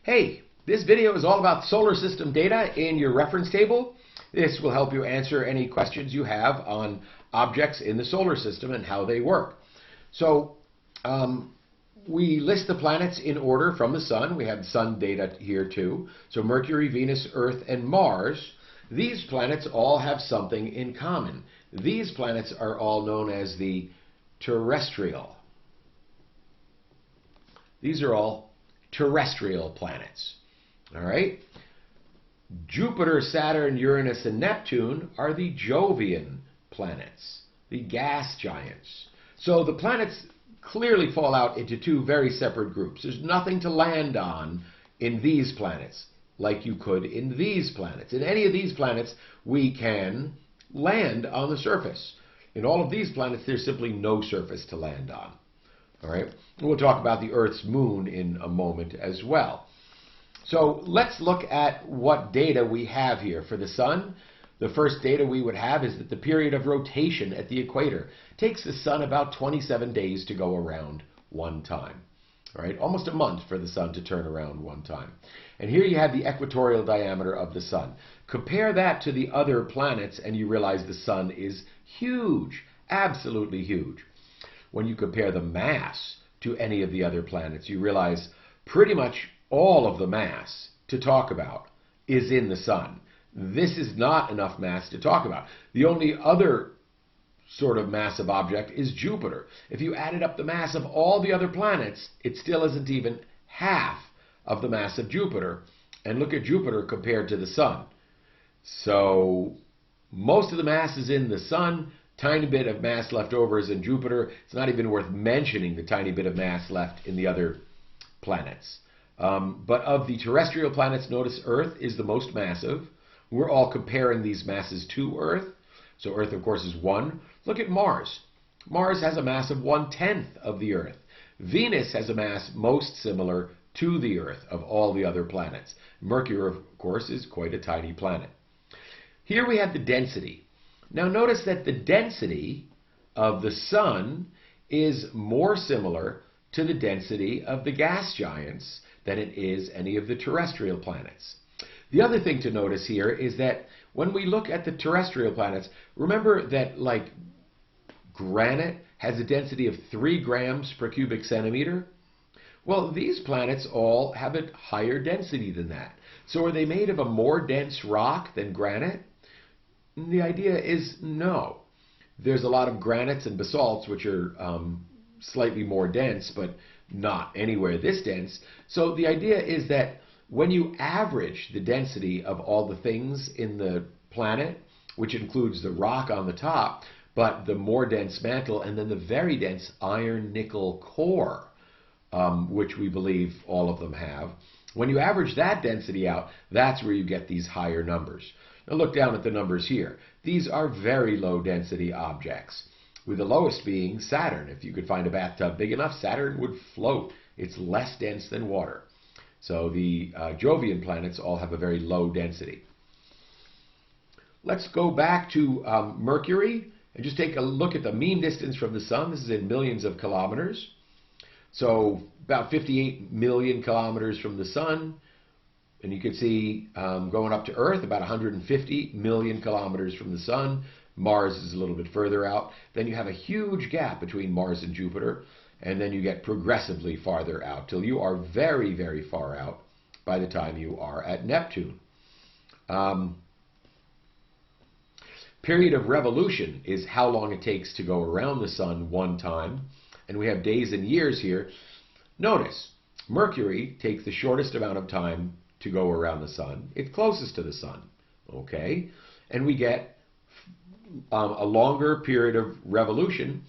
Hey, this video is all about solar system data in your reference table. This will help you answer any questions you have on objects in the solar system and how they work. So we list the planets in order from the sun. We have sun data here too. So Mercury, Venus, Earth, and Mars. These planets all have something in common. These planets are all known as the terrestrial. These are all terrestrial planets. All right? Jupiter, Saturn, Uranus, and Neptune are the Jovian planets, the gas giants. So the planets clearly fall out into two very separate groups. There's nothing to land on in these planets like you could in these planets. In any of these planets, we can land on the surface. In all of these planets, there's simply no surface to land on. All right? And we'll talk about the Earth's moon in a moment as well. So let's look at what data we have here. For the sun, the first data we would have is that the period of rotation at the equator takes the sun about 27 days to go around one time. All right? Almost a month for the sun to turn around one time. And here you have the equatorial diameter of the sun. Compare that to the other planets and you realize the sun is huge, absolutely huge. When you compare the mass to any of the other planets, you realize pretty much all of the mass to talk about is in the sun. This is not enough mass to talk about. The only other sort of massive object is Jupiter. If you added up the mass of all the other planets, it still isn't even half of the mass of Jupiter. And look at Jupiter compared to the sun. So most of the mass is in the sun. Tiny bit of mass left over is in Jupiter. It's not even worth mentioning the tiny bit of mass left in the other planets. But of the terrestrial planets, notice Earth is the most massive. We're all comparing these masses to Earth. So Earth, of course, is 1. Look at Mars. Mars has a mass of 1/10 of the Earth. Venus has a mass most similar to the Earth of all the other planets. Mercury, of course, is quite a tiny planet. Here we have the density. Now notice that the density of the sun is more similar to the density of the gas giants than it is any of the terrestrial planets. The other thing to notice here is that when we look at the terrestrial planets, remember that like granite has a density of 3 grams per cubic centimeter? Well, these planets all have a higher density than that. So are they made of a more dense rock than granite? The idea is no. There's a lot of granites and basalts which are slightly more dense, but not anywhere this dense. So the idea is that when you average the density of all the things in the planet, which includes the rock on the top, but the more dense mantle, and then the very dense iron-nickel core, which we believe all of them have, when you average that density out, that's where you get these higher numbers. Now look down at the numbers here. These are very low density objects, with the lowest being Saturn. If you could find a bathtub big enough, Saturn would float. It's less dense than water. So the Jovian planets all have a very low density. Let's go back to Mercury and just take a look at the mean distance from the sun. This is in millions of kilometers. So about 58 million kilometers from the sun. And you can see going up to Earth, about 150 million kilometers from the sun. Mars is a little bit further out. Then you have a huge gap between Mars and Jupiter. And then you get progressively farther out till you are very, very far out by the time you are at Neptune. Period of revolution is how long it takes to go around the sun one time. And we have days and years here. Notice, Mercury takes the shortest amount of time to go around the sun. It's closest to the sun. Okay? And we get a longer period of revolution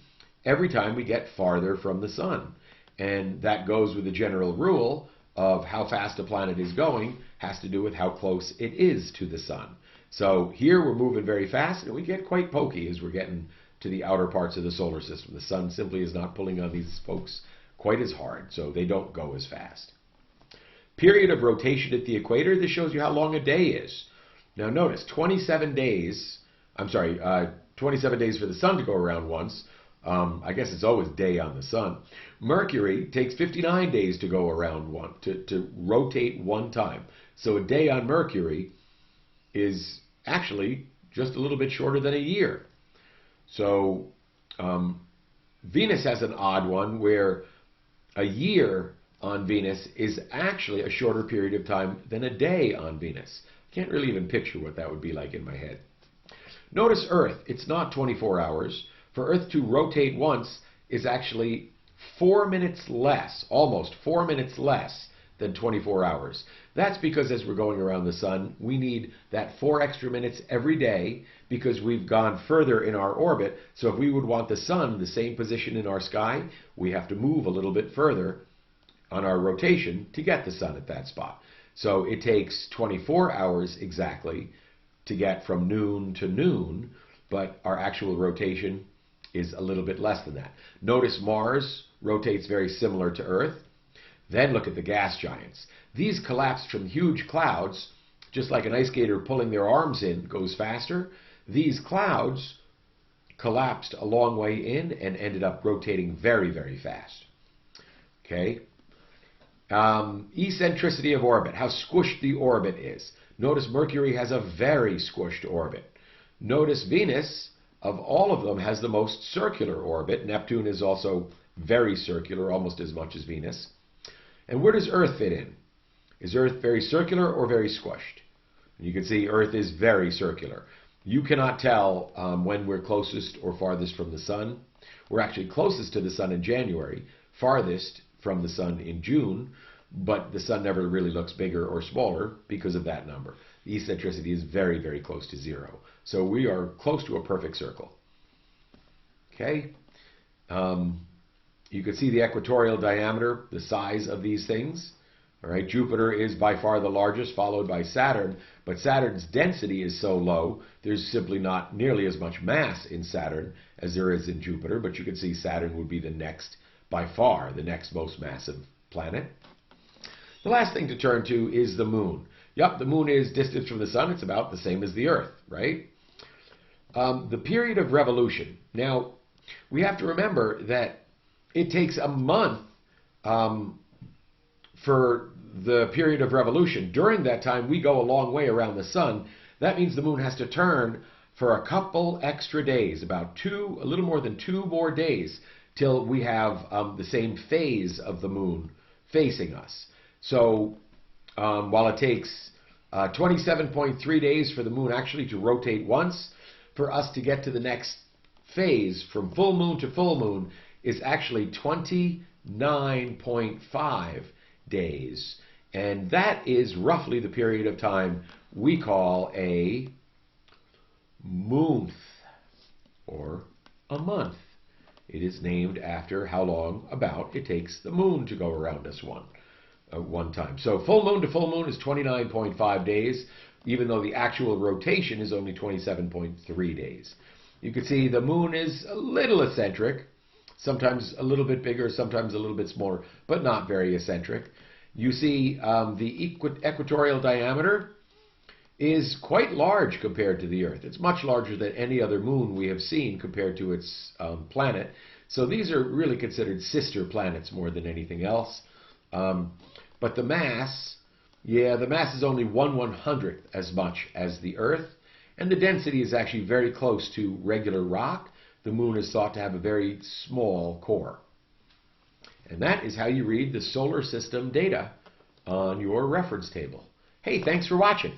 every time we get farther from the sun. And that goes with the general rule of how fast a planet is going has to do with how close it is to the sun. So here we're moving very fast and we get quite pokey as we're getting to the outer parts of the solar system. The sun simply is not pulling on these folks quite as hard, so they don't go as fast. Period of rotation at the equator, this shows you how long a day is. Now notice, 27 days for the sun to go around once, I guess it's always day on the sun. Mercury takes 59 days to go around to rotate one time. So a day on Mercury is actually just a little bit shorter than a year. So Venus has an odd one where a year on Venus is actually a shorter period of time than a day on Venus. I can't really even picture what that would be like in my head. Notice Earth, it's not 24 hours. For Earth to rotate once is actually 4 minutes less, almost 4 minutes less than 24 hours. That's because as we're going around the sun, we need that 4 extra minutes every day because we've gone further in our orbit. So if we would want the sun the same position in our sky, we have to move a little bit further on our rotation to get the sun at that spot. So it takes 24 hours exactly to get from noon to noon, but our actual rotation is a little bit less than that. Notice Mars rotates very similar to Earth. Then look at the gas giants. These collapsed from huge clouds, just like an ice skater pulling their arms in goes faster. These clouds collapsed a long way in and ended up rotating very, very fast. Okay. Eccentricity of orbit, how squished the orbit is. Notice Mercury has a very squished orbit. Notice Venus, of all of them, has the most circular orbit. Neptune is also very circular, almost as much as Venus. And where does Earth fit in? Is Earth very circular or very squished? You can see Earth is very circular. You cannot tell when we're closest or farthest from the sun. We're actually closest to the sun in January, farthest from the sun in June, but the sun never really looks bigger or smaller because of that number. The eccentricity is very, very close to zero. So we are close to a perfect circle. Okay? You can see the equatorial diameter, the size of these things. All right, Jupiter is by far the largest, followed by Saturn, but Saturn's density is so low, there's simply not nearly as much mass in Saturn as there is in Jupiter, but you can see Saturn would be the next, by far, the next most massive planet. The last thing to turn to is the moon. Yep, the moon is distance from the sun. It's about the same as the Earth, right? The period of revolution. Now, we have to remember that it takes a month for the period of revolution. During that time, we go a long way around the sun. That means the moon has to turn for a couple extra days, a little more than 2 more days, till we have the same phase of the moon facing us. So while it takes 27.3 days for the moon actually to rotate once, for us to get to the next phase from full moon to full moon is actually 29.5 days. And that is roughly the period of time we call a moonth, or a month. It is named after how long about it takes the moon to go around us one time. So full moon to full moon is 29.5 days, even though the actual rotation is only 27.3 days. You can see the moon is a little eccentric, sometimes a little bit bigger, sometimes a little bit smaller, but not very eccentric. You see the equatorial diameter is quite large compared to the Earth. It's much larger than any other moon we have seen compared to its planet. So these are really considered sister planets more than anything else. But the mass, the mass is only 1/100th as much as the Earth. And the density is actually very close to regular rock. The moon is thought to have a very small core. And that is how you read the solar system data on your reference table. Hey, thanks for watching.